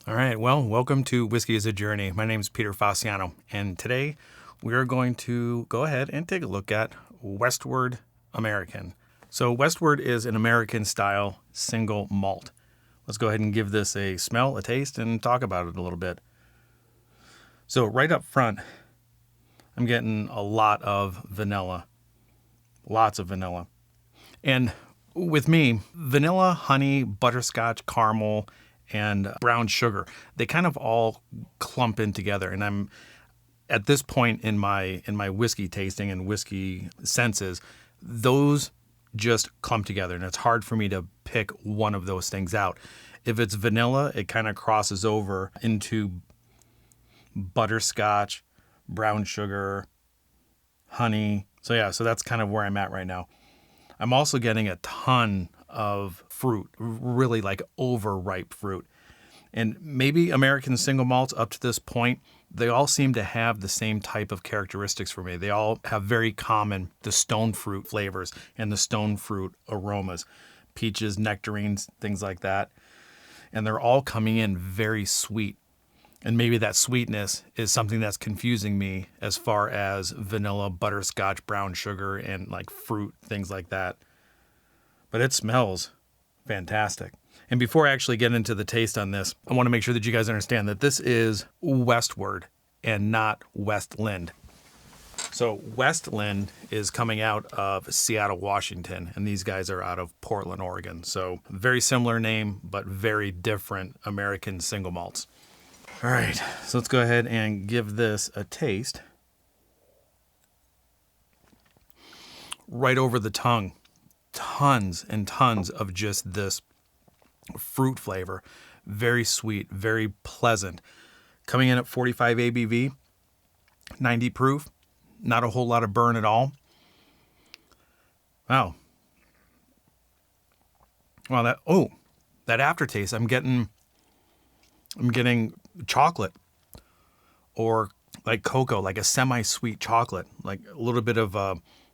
All right, well, welcome to Whiskey is a Journey. My name is Peter Fasciano, and today we are going to go ahead and take a look at Westward American. So Westward is an American-style single malt. Let's go ahead and give this a smell, a taste, and talk about it a little bit. So right up front, I'm getting a lot of vanilla. Lots of vanilla. And with me, vanilla, honey, butterscotch, caramel, and brown sugar, they kind of all clump in together. And I'm at this point in my whiskey tasting and whiskey senses, those just clump together, and it's hard for me to pick one of those things out. If it's vanilla, it kind of crosses over into butterscotch, brown sugar, honey. So that's kind of where I'm at right now. I'm also getting a ton of fruit, really like overripe fruit. And maybe American single malts up to this point, they all seem to have the same type of characteristics for me. They all have very common, the stone fruit flavors and the stone fruit aromas, peaches, nectarines, things like that. And they're all coming in very sweet. And maybe that sweetness is something that's confusing me as far as vanilla, butterscotch, brown sugar, and like fruit, things like that. But it smells fantastic. And before I actually get into the taste on this, I want to make sure that you guys understand that this is Westward and not Westland. So Westland is coming out of Seattle, Washington, and these guys are out of Portland, Oregon. So very similar name, but very different American single malts. All right, so let's go ahead and give this a taste. Right over the tongue, tons and tons of just this fruit flavor. Very sweet, very pleasant. Coming in at 45 ABV, 90 proof, not a whole lot of burn at all. Wow. That aftertaste, I'm getting chocolate or like cocoa, like a semi-sweet chocolate, like a little bit of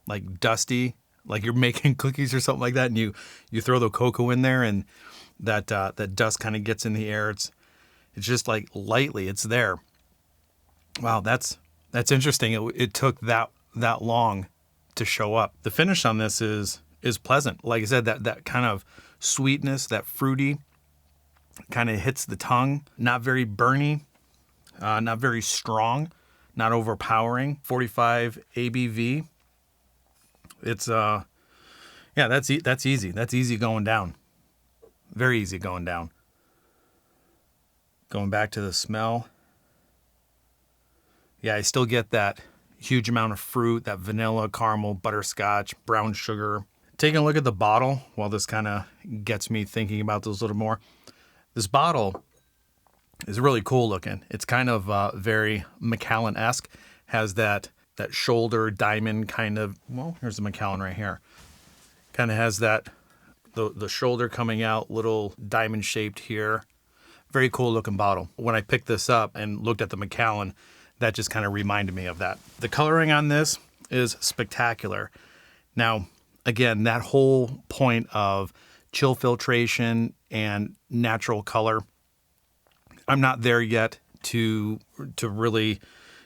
like dusty, like you're making cookies or something like that, and you throw the cocoa in there, and that dust kind of gets in the air. It's just like lightly, it's there. Wow, that's interesting. It took that long to show up. The finish on this is pleasant. Like I said, that kind of sweetness, that fruity, kind of hits the tongue. Not very burny, not very strong, not overpowering. 45 ABV. It's that's easy. That's easy going down. Very easy going down. Going back to the smell. Yeah, I still get that huge amount of fruit, that vanilla, caramel, butterscotch, brown sugar. Taking a look at the bottle, while this kind of gets me thinking about this a little more. This bottle is really cool looking. It's kind of very Macallan-esque. Has that shoulder diamond kind of, well, here's the Macallan right here. Kind of has that, the shoulder coming out, little diamond shaped here. Very cool looking bottle. When I picked this up and looked at the Macallan, that just kind of reminded me of that. The coloring on this is spectacular. Now, again, that whole point of chill filtration and natural color, I'm not there yet to really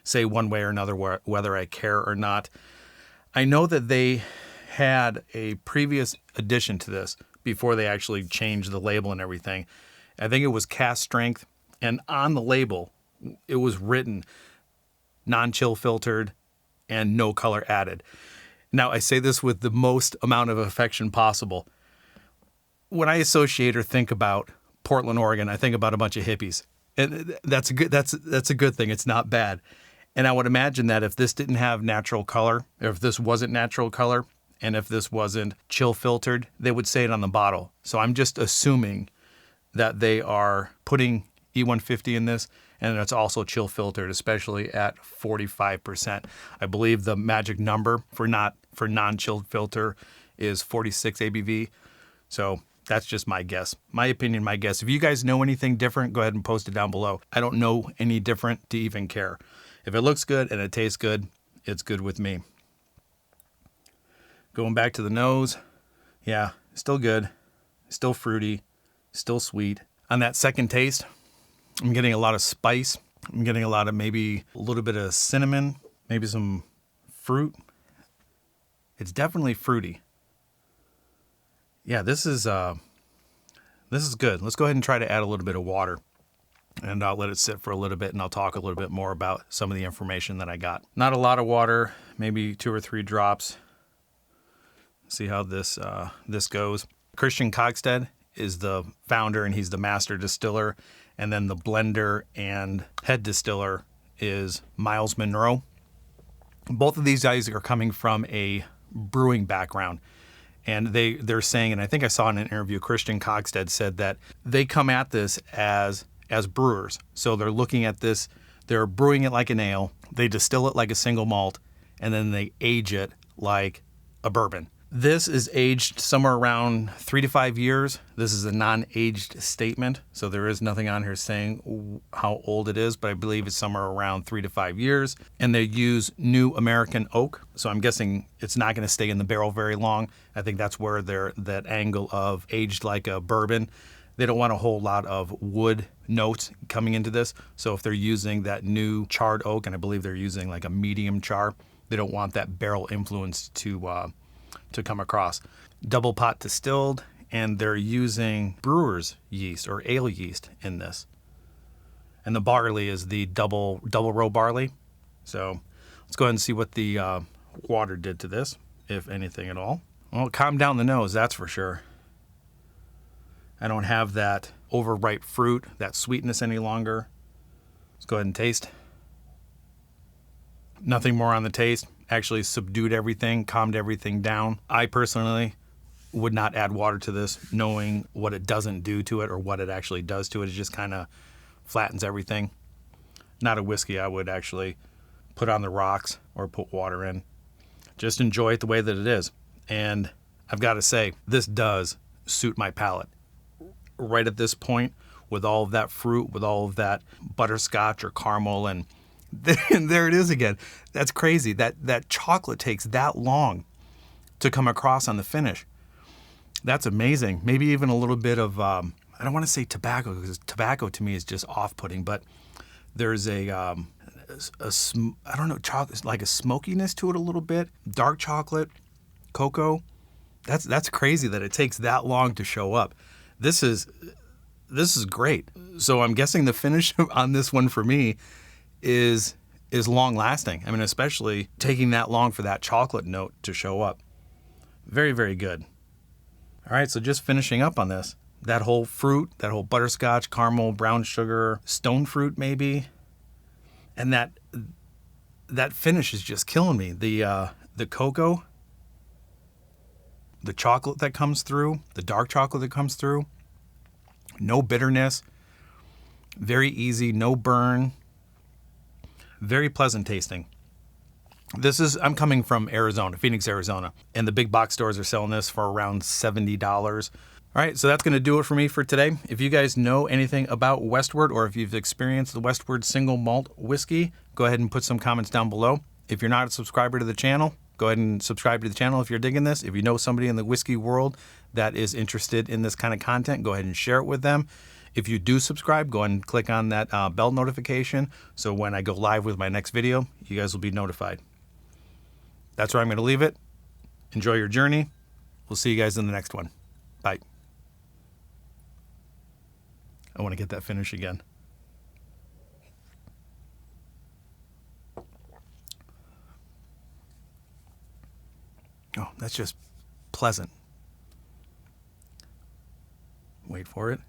say one way or another whether I care or not. I know that they had a previous addition to this before they actually changed the label and everything. I think it was cast strength, and on the label, it was written non-chill filtered and no color added. Now, I say this with the most amount of affection possible. When I associate or think about Portland, Oregon, I think about a bunch of hippies. And that's a good thing. It's not bad. And I would imagine that if this didn't have natural color, or if this wasn't natural color, and if this wasn't chill filtered, they would say it on the bottle. So I'm just assuming that they are putting E150 in this, and it's also chill filtered, especially at 45%. I believe the magic number for non-chilled filter is 46 ABV. So that's just my guess. My opinion, my guess. If you guys know anything different, go ahead and post it down below. I don't know any different to even care. If it looks good and it tastes good, it's good with me. Going back to the nose, yeah, still good, still fruity, still sweet. On that second taste, I'm getting a lot of spice. I'm getting a lot of maybe a little bit of cinnamon, maybe some fruit. It's definitely fruity. Yeah, this is good. Let's go ahead and try to add a little bit of water. And I'll let it sit for a little bit, and I'll talk a little bit more about some of the information that I got. Not a lot of water, maybe 2 or 3 drops. See how this goes. Christian Kogstad is the founder, and he's the master distiller. And then the blender and head distiller is Miles Monroe. Both of these guys are coming from a brewing background. And they're saying, and I think I saw in an interview, Christian Kogstad said that they come at this as brewers. So they're looking at this, they're brewing it like an ale, they distill it like a single malt, and then they age it like a bourbon. This is aged somewhere around 3 to 5 years. This is a non-aged statement, so there is nothing on here saying how old it is, but I believe it's somewhere around 3 to 5 years. And they use new American oak, so I'm guessing it's not going to stay in the barrel very long. I think that's where that angle of aged like a bourbon. They don't want a whole lot of wood notes coming into this. So if they're using that new charred oak, and I believe they're using like a medium char, they don't want that barrel influence to come across. Double pot distilled, and they're using brewer's yeast or ale yeast in this. And the barley is the double row barley. So let's go ahead and see what the water did to this, if anything at all. Well, it calmed down the nose, that's for sure. I don't have that overripe fruit, that sweetness any longer. Let's go ahead and taste. Nothing more on the taste. Actually subdued everything, calmed everything down. I personally would not add water to this, knowing what it doesn't do to it or what it actually does to it. It just kind of flattens everything. Not a whiskey I would actually put on the rocks or put water in. Just enjoy it the way that it is. And I've got to say, this does suit my palate. Right at this point, with all of that fruit, with all of that butterscotch or caramel, and there it is again. That's crazy. That chocolate takes that long to come across on the finish. That's amazing. Maybe even a little bit of, I don't want to say tobacco, because tobacco to me is just off-putting, but there's I don't know, chocolate, like a smokiness to it a little bit. Dark chocolate, cocoa. That's crazy that it takes that long to show up. This is great. So I'm guessing the finish on this one for me is long lasting. I mean, especially taking that long for that chocolate note to show up. Very, very good. All right, so just finishing up on this. That whole fruit, that whole butterscotch, caramel, brown sugar, stone fruit maybe. And that finish is just killing me. The cocoa, the chocolate that comes through, the dark chocolate that comes through. No bitterness. Very easy, no burn. Very pleasant tasting. I'm coming from Arizona, Phoenix, Arizona, and the big box stores are selling this for around $70. All right, so that's going to do it for me for today. If you guys know anything about Westward, or if you've experienced the Westward Single Malt whiskey, go ahead and put some comments down below. If you're not a subscriber to the channel, go ahead and subscribe to the channel if you're digging this. If you know somebody in the whiskey world that is interested in this kind of content, go ahead and share it with them. If you do subscribe, go ahead and click on that bell notification, so when I go live with my next video, you guys will be notified. That's where I'm going to leave it. Enjoy your journey. We'll see you guys in the next one. Bye. I want to get that finish again. Oh, that's just pleasant. Wait for it.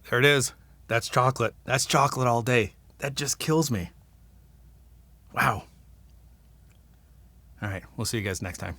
There it is. That's chocolate. That's chocolate all day. That just kills me. Wow. All right, we'll see you guys next time.